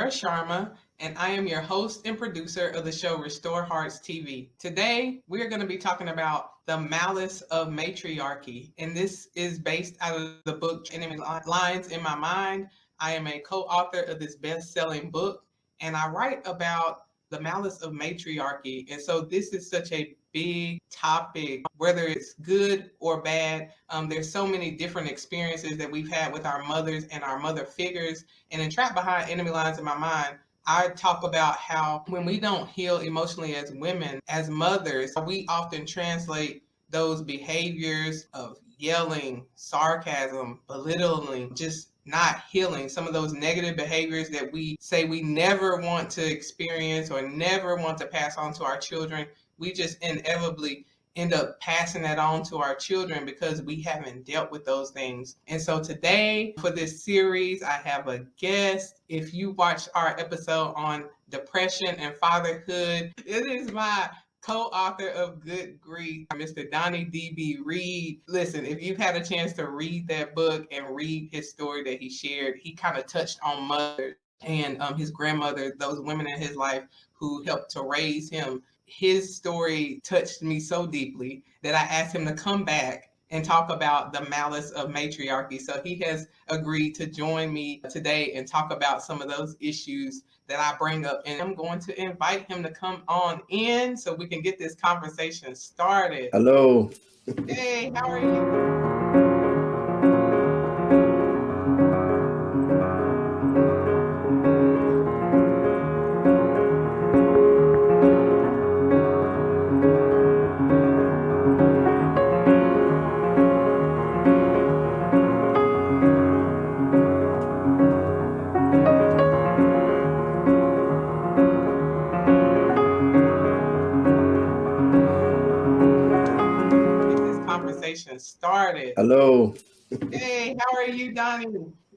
Shearer Sharma, and I am your host and producer of the show Restore Hearts TV. Today, we're going to be talking about the Malice of Matriarchy, and this is based out of the book Enemy Lines in My Mind. I am a co-author of this best-selling book, and I write about the malice of matriarchy. And so this is such a big topic, whether it's good or bad. There's so many different experiences that we've had with our mothers and our mother figures. And in Trapped Behind Enemy Lines in My Mind, I talk about how when we don't heal emotionally as women, as mothers, we often translate those behaviors of yelling, sarcasm, belittling, just not healing, some of those negative behaviors that we say we never want to experience or never want to pass on to our children. We just inevitably end up passing that on to our children because we haven't dealt with those things. And so today for this series, I have a guest. If you watched our episode on depression and fatherhood, it is my co-author of Good Grief, Mr. Donnie D.B. Reed. Listen, if you've had a chance to read that book and read his story that he shared, he kind of touched on mothers and his grandmother, those women in his life who helped to raise him. His story touched me so deeply that I asked him to come back and talk about the malice of matriarchy. So he has agreed to join me today and talk about some of those issues that I bring up. And I'm going to invite him to come on in so we can get this conversation started. Hello. Hey, how are you? Get this conversation started. Hello. Hey, how are you, Donnie?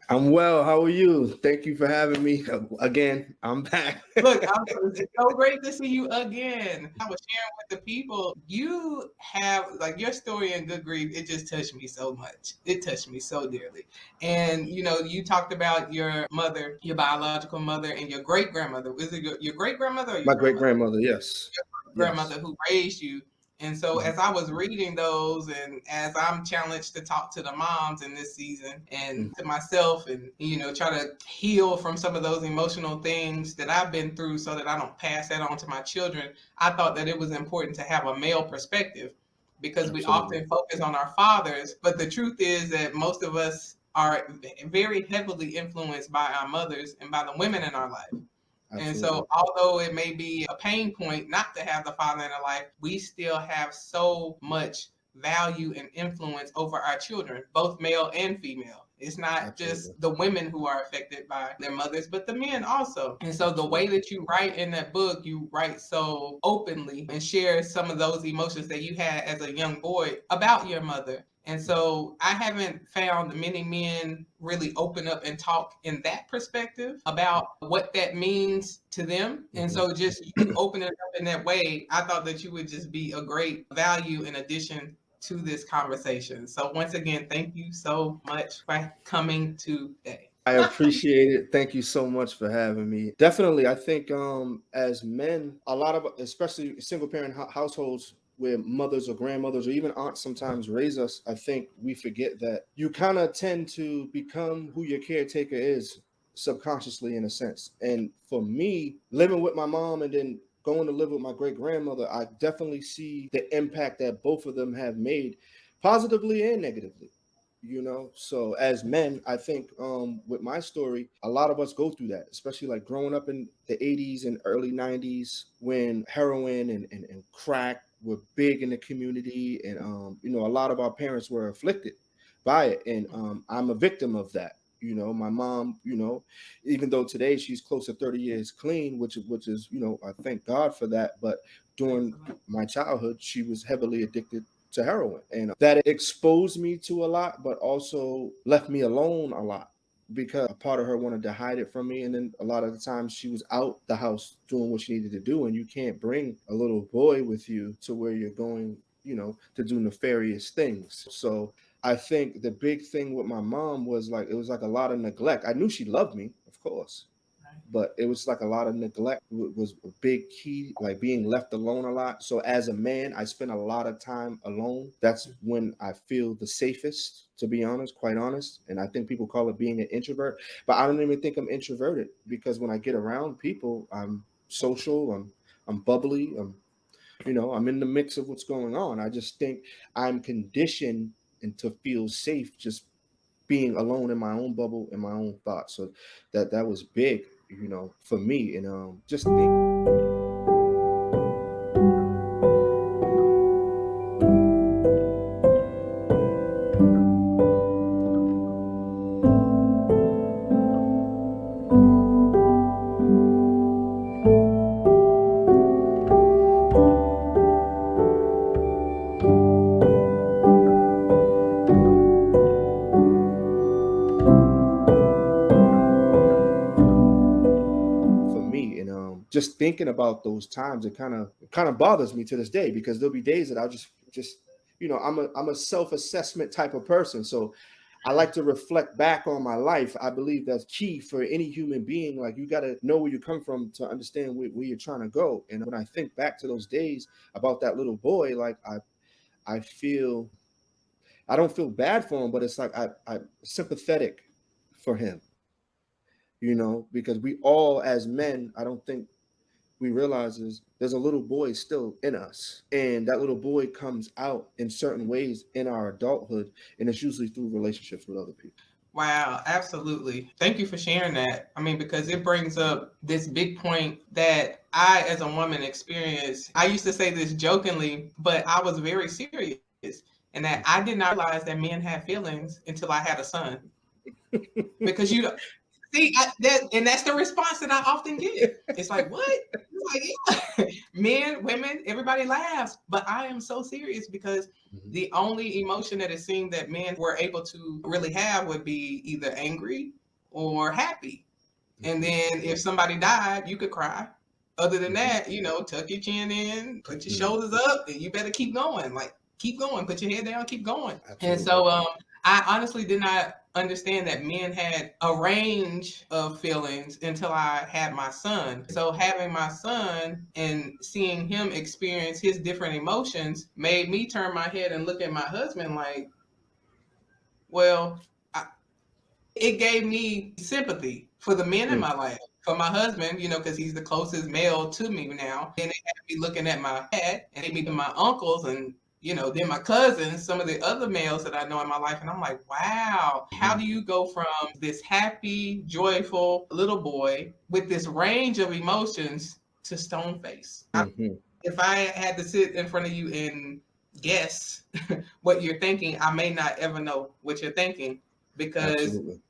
I'm well. How are you? Thank you for having me again. I'm back. Look, it's so great to see you again. I was sharing with the people, you have like your story in Good Grief, it just touched me so much. It touched me so dearly. And you talked about your mother, your biological mother, and your great grandmother. Was it your great grandmother or your My great grandmother? grandmother, yes. Grandmother Yes. who raised you. And so Mhm. as I was reading those and as I'm challenged to talk to the moms in this season and Mhm. to myself and try to heal from some of those emotional things that I've been through so that I don't pass that on to my children, I thought that it was important to have a male perspective because we Absolutely. often focus on our fathers, but the truth is that most of us are very heavily influenced by our mothers and by the women in our life. And so, Absolutely. although it may be a pain point not to have the father in our life, we still have so much value and influence over our children, both male and female. It's not Absolutely. just the women who are affected by their mothers, but the men also. And so, the way Absolutely. that you write in that book, you write so openly and share some of those emotions that you had as a young boy about your mother. And so I haven't found many men really open up and talk in that perspective about what that means to them. And Mhm. so just you open it up in that way, I thought that you would just be a great value in addition to this conversation. So once again, thank you so much for coming today. I appreciate it. Thank you so much for having me. Definitely, I think as men, a lot of especially single parent households where mothers or grandmothers or even aunts sometimes raise us, I think we forget that you kind of tend to become who your caretaker is subconsciously in a sense. And for me, living with my mom and then going to live with my great grandmother, I definitely see the impact that both of them have made positively and negatively. So as men, I think with my story, a lot of us go through that, especially like growing up in the 80s and early 90s when heroin and crack were big in the community. And a lot of our parents were afflicted by it. And I'm a victim of that. My mom, even though today she's close to 30 years clean, which is I thank God for that. But Praise during the Lord. my childhood, she was heavily addicted to heroin, and that exposed me to a lot, but also left me alone a lot because a part of her wanted to hide it from me. And then a lot of the times she was out the house doing what she needed to do, and you can't bring a little boy with you to where you're going, to do nefarious things. So I think the big thing with my mom was like it was like a lot of neglect. I knew she loved me, of course, but it was like a lot of neglect was a big key, like being left alone a lot. So as a man, I spend a lot of time alone. That's when I feel the safest, to be honest, quite honest. And I think people call it being an introvert, but I don't even think I'm introverted, because when I get around people, I'm social, I'm bubbly, I'm in the mix of what's going on. I just think I'm conditioned and to feel safe just being alone in my own bubble, in my own thoughts. So that was big, for me. And just think for me. And just thinking about those times, it kind of bothers me to this day, because there'll be days that I'll just I'm a self-assessment type of person. So I like to reflect back on my life. I believe that's key for any human being. Like, you got to know where you come from to understand where you're trying to go. And when I think back to those days about that little boy, like I feel, I don't feel bad for him, but it's like I'm sympathetic for him, because we all, as men, I don't think we realize is there's a little boy still in us. And that little boy comes out in certain ways in our adulthood. And it's usually through relationships with other people. Wow, absolutely. Thank you for sharing that. I mean, because it brings up this big point that I, as a woman, experienced. I used to say this jokingly, but I was very serious, and that I did not realize that men have feelings until I had a son. Because you don't see and that's the response that I often get. It's like, what? It's like, yeah. Men, women, everybody laughs, but I am so serious because Mhm. the only emotion that it seemed that men were able to really have would be either angry or happy. And Mhm. then if somebody died, you could cry. Other than Mhm. that, tuck your chin in, put your Mhm. shoulders up, and you better keep going. Like, keep going, put your head down, keep going. And Absolutely. so I honestly did not understand that men had a range of feelings until I had my son. So having my son and seeing him experience his different emotions made me turn my head and look at my husband like, well, it gave me sympathy for the men in Mm. my life, for my husband, because he's the closest male to me now. And it had me looking at my dad and it me to my uncles and then my cousins, some of the other males that I know in my life. And I'm like, wow, how Mhm. do you go from this happy, joyful little boy with this range of emotions to stone face? Mhm. If I had to sit in front of you and guess what you're thinking, I may not ever know what you're thinking because Absolutely.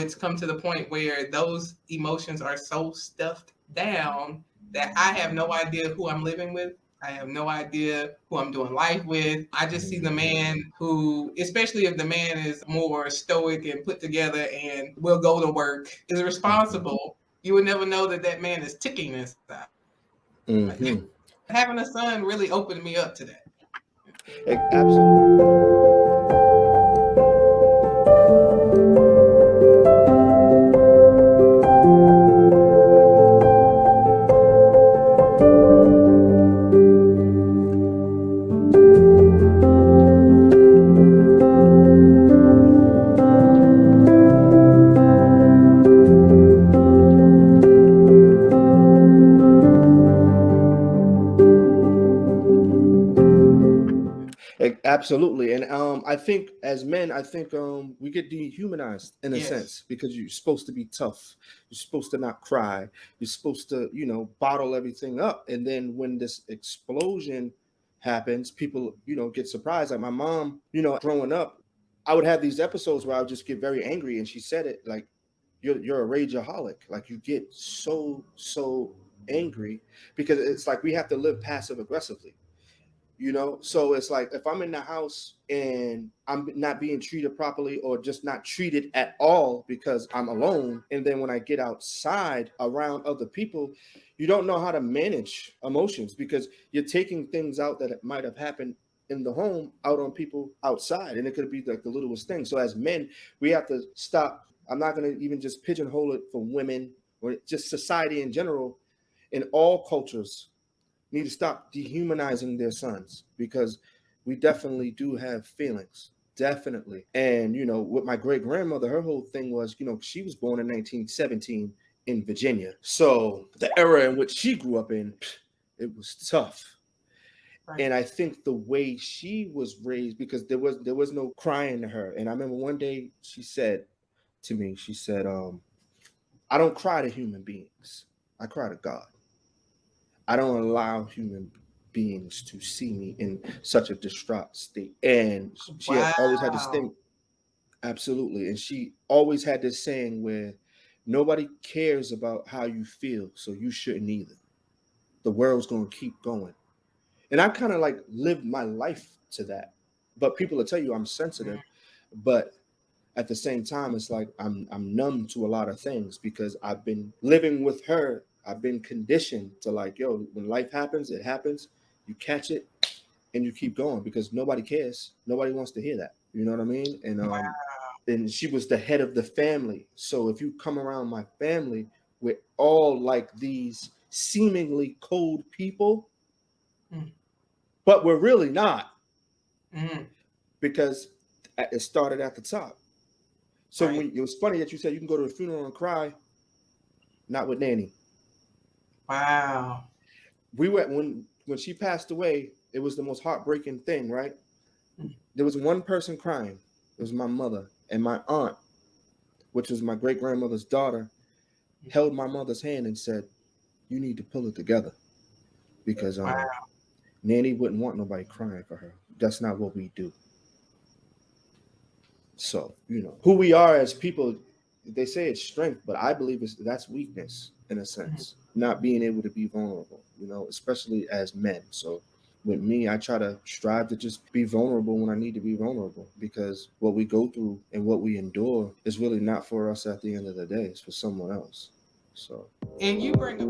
it's come to the point where those emotions are so stuffed down that I have no idea who I'm living with. I have no idea who I'm doing life with. I just see Mhm. the man who, especially if the man is more stoic and put together and will go to work, is Mhm. responsible. You would never know that that man is ticking inside. Mhm. Having a son really opened me up to that. Absolutely. Absolutely. And I think as men, I think we get dehumanized in a Yes. sense, because you're supposed to be tough. You're supposed to not cry. You're supposed to, bottle everything up. And then when this explosion happens, people, get surprised. Like my mom, growing up, I would have these episodes where I would just get very angry. And she said it like, you're a rageaholic. Like, you get so angry, because it's like we have to live passive aggressively. So it's like, if I'm in the house and I'm not being treated properly, or just not treated at all because I'm alone, and then when I get outside around other people, you don't know how to manage emotions, because you're taking things out that might have happened in the home out on people outside, and it could be like the littlest thing. So as men, we have to stop. I'm not going to even just pigeonhole it for women or just society in general, in all cultures, need to stop dehumanizing their sons, because we definitely do have feelings. Definitely. And, with my great grandmother, her whole thing was, she was born in 1917 in Virginia. So the era in which she grew up in, it was tough. Right. And I think the way she was raised, because there was no crying to her. And I remember one day she said to me, she said, I don't cry to human beings. I cry to God. I don't allow human beings to see me in such a distraught state. And she had always had this Wow. thing, absolutely. And she always had this saying where nobody cares about how you feel, so you shouldn't either. The world's going to keep going. And I kind of like lived my life to that. But people will tell you I'm sensitive, but at the same time, it's like I'm numb to a lot of things, because I've been living with her. I've been conditioned to, like, yo, when life happens, it happens. You catch it and you keep going, because nobody cares. Nobody wants to hear that. You know what I mean? And she was the head of the family. So if you come around my family with all like these seemingly cold people, Mm, but we're really not, mm, because it started at the top. So right. when it was funny that you said you can go to a funeral and cry. Not with Nanny. Wow. We went when she passed away. It was the most heartbreaking thing, right? Mm, There was one person crying. It was my mother, and my aunt, which was my great grandmother's daughter, mm, held my mother's hand and said, "You need to pull it together, because wow. Nanny wouldn't want nobody crying for her. That's not what we do." So, who we are as people, they say it's strength, but I believe that's weakness in a Mm. sense, not being able to be vulnerable, especially as men. So with me, I try to strive to just be vulnerable when I need to be vulnerable, because what we go through and what we endure is really not for us at the end of the day. It's for someone else. So, And you bring up.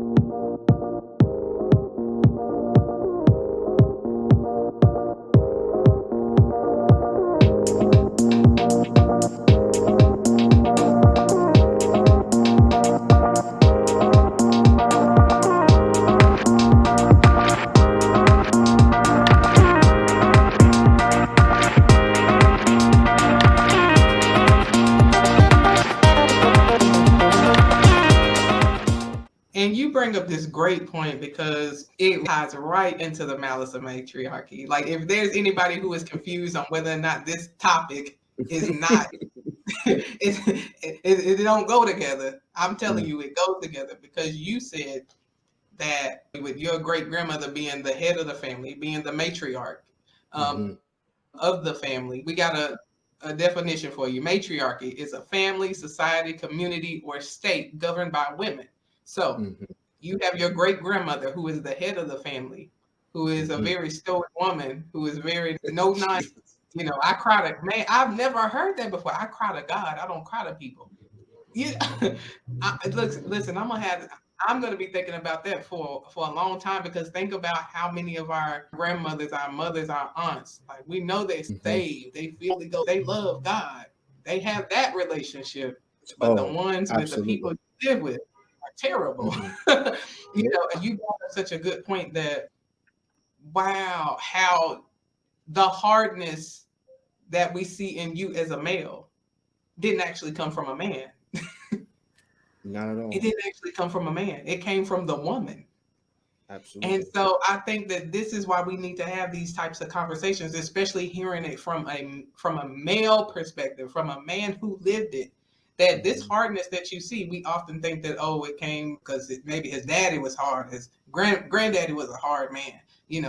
And you bring up this great point because it ties right into the malice of matriarchy. Like, if there's anybody who is confused on whether or not this topic is not, it don't go together. I'm telling mm, you, it goes together because you said that with your great grandmother being the head of the family, being the matriarch mhm, of the family, we got a definition for you. Matriarchy is a family, society, community, or state governed by women. So mhm, you have your great grandmother who is the head of the family, who is a mhm. very stoic woman, who is very no nonsense. I cry to man. I've never heard that before. I cry to God. I don't cry to people. Yeah, listen. I'm gonna be thinking about that for a long time because think about how many of our grandmothers, our mothers, our aunts, like we know they're Mhm. saved, they feel Holy Ghost, they love God, they have that relationship, but the Oh, ones with the people absolutely. you live with are terrible. Hmm. And you brought up such a good point that wow, how the hardness that we see in you as a male didn't actually come from a man. Not at It all. didn't actually come from a man. It came from the woman. And Absolutely. so I think that this is why we need to have these types of conversations, especially hearing it from a male perspective, from a man who lived it. That this Hmm. hardness that you see, we often think that it came because maybe his daddy was hard, his granddaddy was a hard man.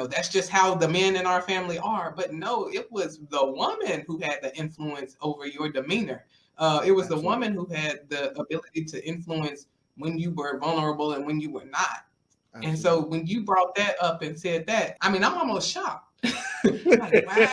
That's just how the men in our family are. But no, it was the woman who had the influence over your demeanor. It was the Absolutely. woman who had the ability to influence when you were vulnerable and when you were not. And so Absolutely. when you brought that up and said that, I mean, I'm almost shocked. Like, wow.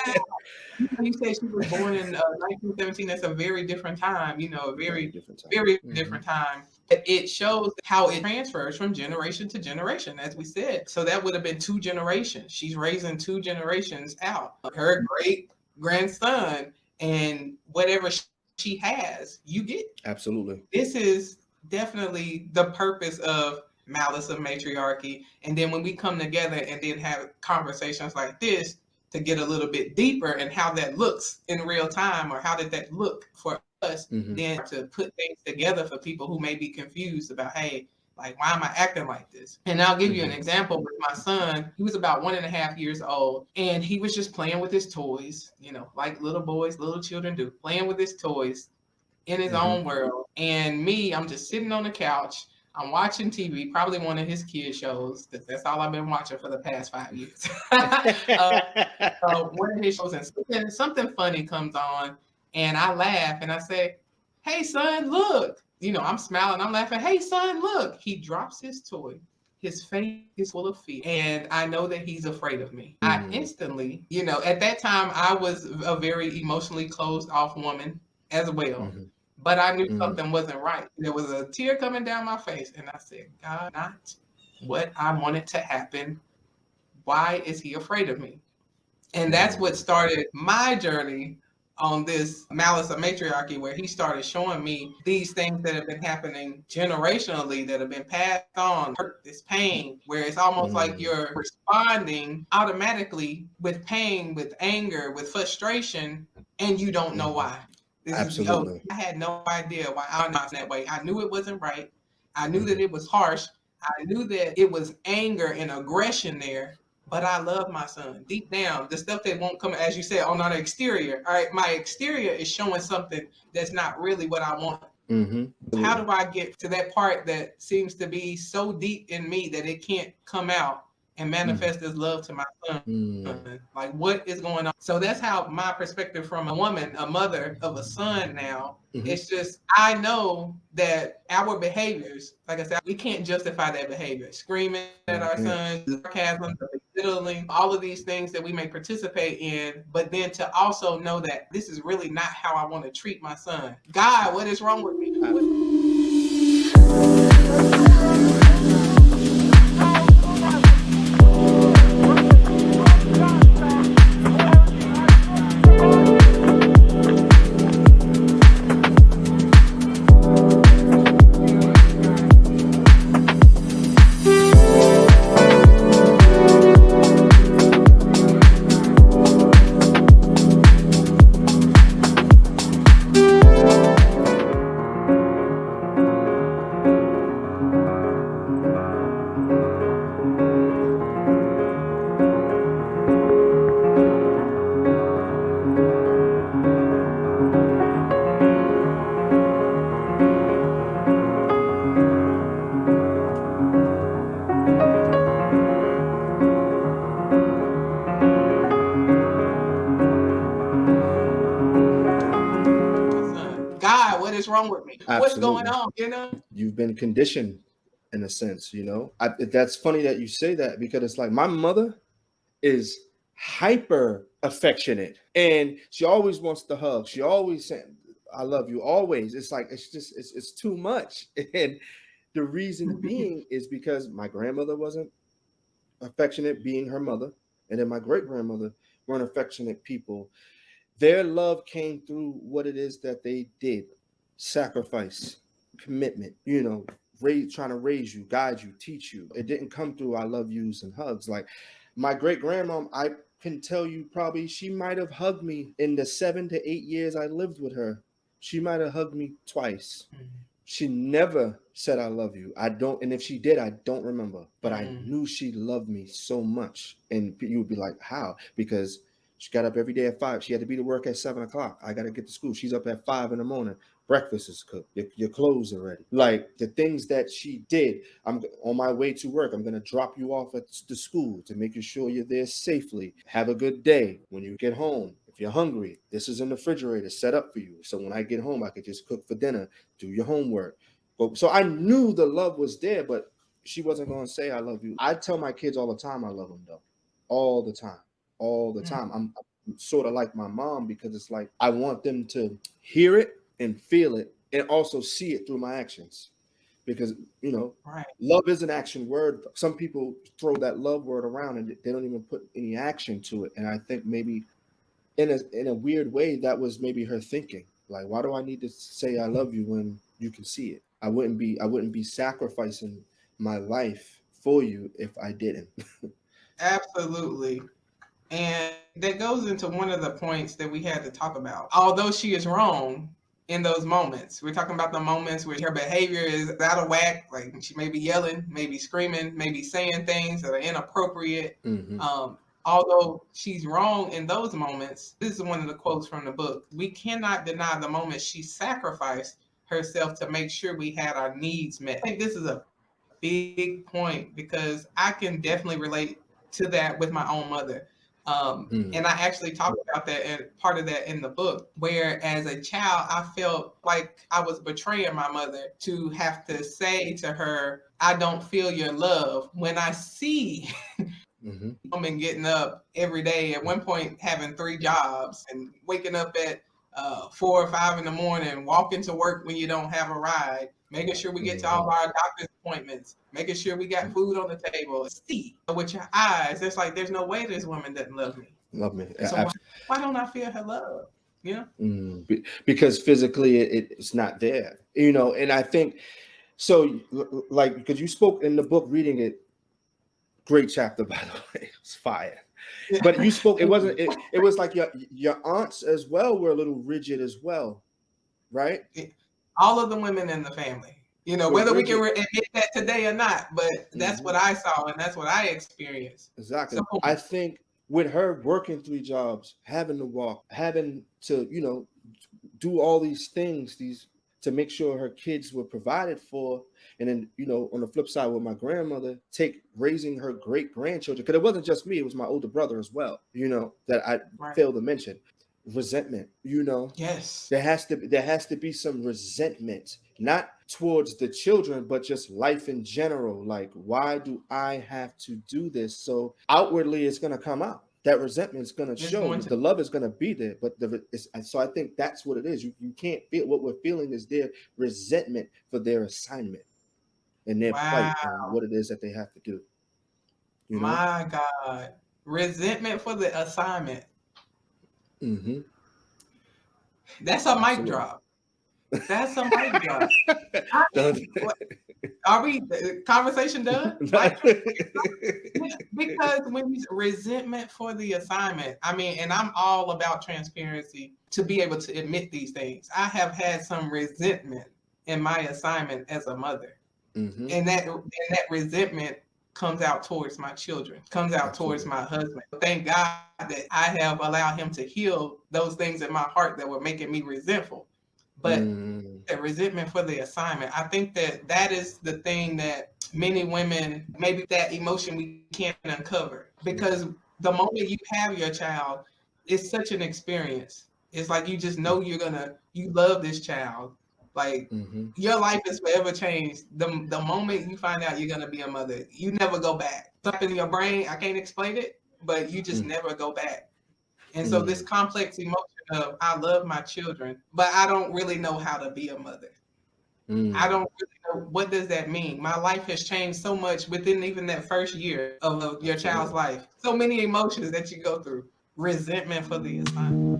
You said she was born in 1917. That's a very different time, a Very very, different time. very Hmm. different time. It shows how it transfers from generation to generation, as we said. So that would have been two generations. She's raising two generations out. Her great grandson and whatever she has, you get. Absolutely. This is definitely the purpose of Malice of Matriarchy. And then when we come together and then have conversations like this to get a little bit deeper and how that looks in real time, or how did that look for us, Mm-hmm. then to put things together for people who may be confused about, hey, like, why am I acting like this? And I'll give you an Mm-hmm. example with my son. He was about 1.5 years old, and he was just playing with his toys, like little boys, little children do, playing with his toys in his Mm-hmm. own world. And me, I'm just sitting on the couch. I'm watching TV, probably one of his kid shows, because that's all I've been watching for the past 5 years. One of his shows, and something funny comes on, and I laugh and I say, "Hey, son, look." I'm smiling, I'm laughing. "Hey, son, look." He drops his toy. His face is full of fear, and I know that he's afraid of me. I Mm-hmm. instantly, at that time, I was a very emotionally closed off woman as well. Mm-hmm. But I knew Mm-hmm. something wasn't right. There was a tear coming down my face, and I said, "God, not what I wanted to happen. Why is he afraid of me?" And that's what Mm-hmm. started my journey on this Malice of Matriarchy, where he started showing me these things that have been happening generationally, that have been passed on, hurt, this pain, where it's almost like Mm-hmm. you're responding automatically with pain, with anger, with frustration, and you don't know Mm-hmm. why. Absolutely. I had no idea why I was that way. I knew it wasn't right. I knew that Mm-hmm. it was harsh. I knew that it was anger and aggression there, but I love my son deep down. The stuff that won't come, as you said, on the exterior. All right, my exterior is showing something that's not really what I want. Mm-hmm. How Absolutely. do I get to that part that seems to be so deep in me that it can't come out and Mm-hmm. manifest as love to my son? Mm-hmm. Like, what is going on? So that's how my perspective from a woman, a mother of a son now. Mm-hmm. It's just, I know that our behaviors, like I said, we can't justify that behavior. Screaming at our Yeah. sons, sarcasm, belittling, all of these things that we may participate in, but then to also know that this is really not how I want to treat my son. God, what is wrong with me? God, what is wrong with me? What's going Absolutely. on? You've been conditioned in a sense, you know. That's funny that you say that, because it's like my mother is hyper affectionate, and she always wants to hug. She always saying, "I love you," always. It's like it's too much. And the reason being is because my grandmother wasn't affectionate, being her mother, and then my great grandmother weren't affectionate people. Their love came through what it is that they did: sacrifice, commitment, trying to raise you, guide you, teach you. It didn't come through "I love yous" and hugs. Like my great grandmom, I can tell you probably she might have hugged me in the 7 to 8 years I lived with her. She might have hugged me twice. She never said "I love you." I don't, and if she did, I don't remember. But I Mm, knew she loved me so much. And you would be like, "How?" Because she got up every day at 5. She had to be to work at 7 o'clock. I got to get to school. She's up at 5 in the morning. Breakfast is cooked. Your clothes are ready. Like the things that she did. I'm on my way to work. I'm gonna drop you off at the school to make sure you're there safely. Have a good day. When you get home, if you're hungry, this is in the refrigerator set up for you. So when I get home, I could just cook for dinner. Do your homework. So I knew the love was there, but she wasn't gonna say "I love you." I tell my kids all the time I love them, though, all the time, all the mm, time. I'm sort of like my mom, because it's like I want them to hear it and feel it and also see it through my actions, because you know right. love is an action word. Some people throw that love word around and they don't even put any action to it, and I think maybe in a weird way that was maybe her thinking, like, why do I need to say "I love you" when you can see it? I wouldn't be sacrificing my life for you if I didn't. Absolutely. And that goes into one of the points that we had to talk about. Although she is wrong in those moments, we're talking about the moments where her behavior is out of whack, like she may be yelling, maybe screaming, maybe saying things that are inappropriate. Mm-hmm. Although she's wrong in those moments, this is one of the quotes from the book. We cannot deny the moment she sacrificed herself to make sure we had our needs met. I think this is a big point because I can definitely relate to that with my own mother. And I actually talked about that and part of that in the book, where as a child, I felt like I was betraying my mother to have to say to her, I don't feel your love when I see Mm-hmm. woman getting up every day, at one point having 3 jobs and waking up at 4 or 5 in the morning, walking to work when you don't have a ride, making sure we get to all of our doctor's appointments, making sure we got food on the table. See with your eyes, it's like there's no way this woman doesn't love me. Love me. So why don't I feel her love? You know? Because physically it's not there, and I think so, like, because you spoke in the book, reading it, great chapter, by the way, it was fire. But you spoke, it was like your aunts as well were a little rigid as well, right? All of the women in the family, whether we can admit that today or not, but that's what I saw and that's what I experienced. Exactly. So, I think with her working 3 jobs, having to walk, having to, do all these things, to make sure her kids were provided for. And then, on the flip side, with my grandmother, raising her great grandchildren, because it wasn't just me, it was my older brother as well, that I failed to mention. Resentment, Yes, there has to be some resentment, not towards the children, but just life in general. Like, why do I have to do this? So outwardly it's going to come out, that resentment is going to show. The love is going to be there, but so I think that's what it is. You can't feel what we're feeling is their resentment for their assignment and their plight and what it is that they have to do. My God, resentment for the assignment. Mm-hmm. That's a mic drop. That's a mic drop. Are we conversation done? Because when you resentment for the assignment, I mean, and I'm all about transparency to be able to admit these things. I have had some resentment in my assignment as a mother, and that resentment comes out towards my children, comes out towards my husband. Thank God that I have allowed him to heal those things in my heart that were making me resentful. But the resentment for the assignment, I think that is the thing that many women, maybe that emotion we can't uncover, because the moment you have your child, it's such an experience. It's like you just know you love this child. Like your life is forever changed. The moment you find out you're gonna be a mother, you never go back. Something in your brain, I can't explain it, but you just never go back. And so this complex emotion of I love my children, but I don't really know how to be a mother. I don't really know, what does that mean? My life has changed so much within even that first year of your child's life. So many emotions that you go through. Resentment for the assignment.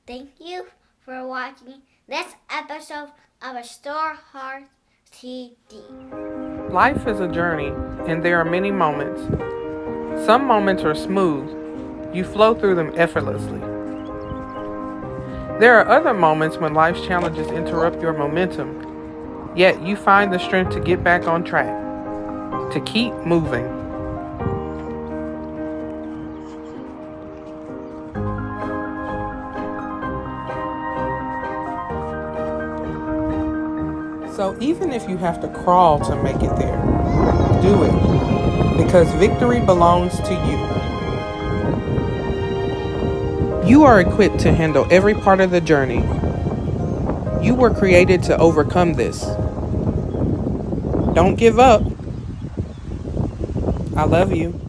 Thank you for watching this episode of Restore Hearts TV. Life is a journey, and there are many moments. Some moments are smooth. You flow through them effortlessly. There are other moments when life's challenges interrupt your momentum, yet you find the strength to get back on track, to keep moving. So even if you have to crawl to make it there, do it, because victory belongs to you. You are equipped to handle every part of the journey. You were created to overcome this. Don't give up. I love you.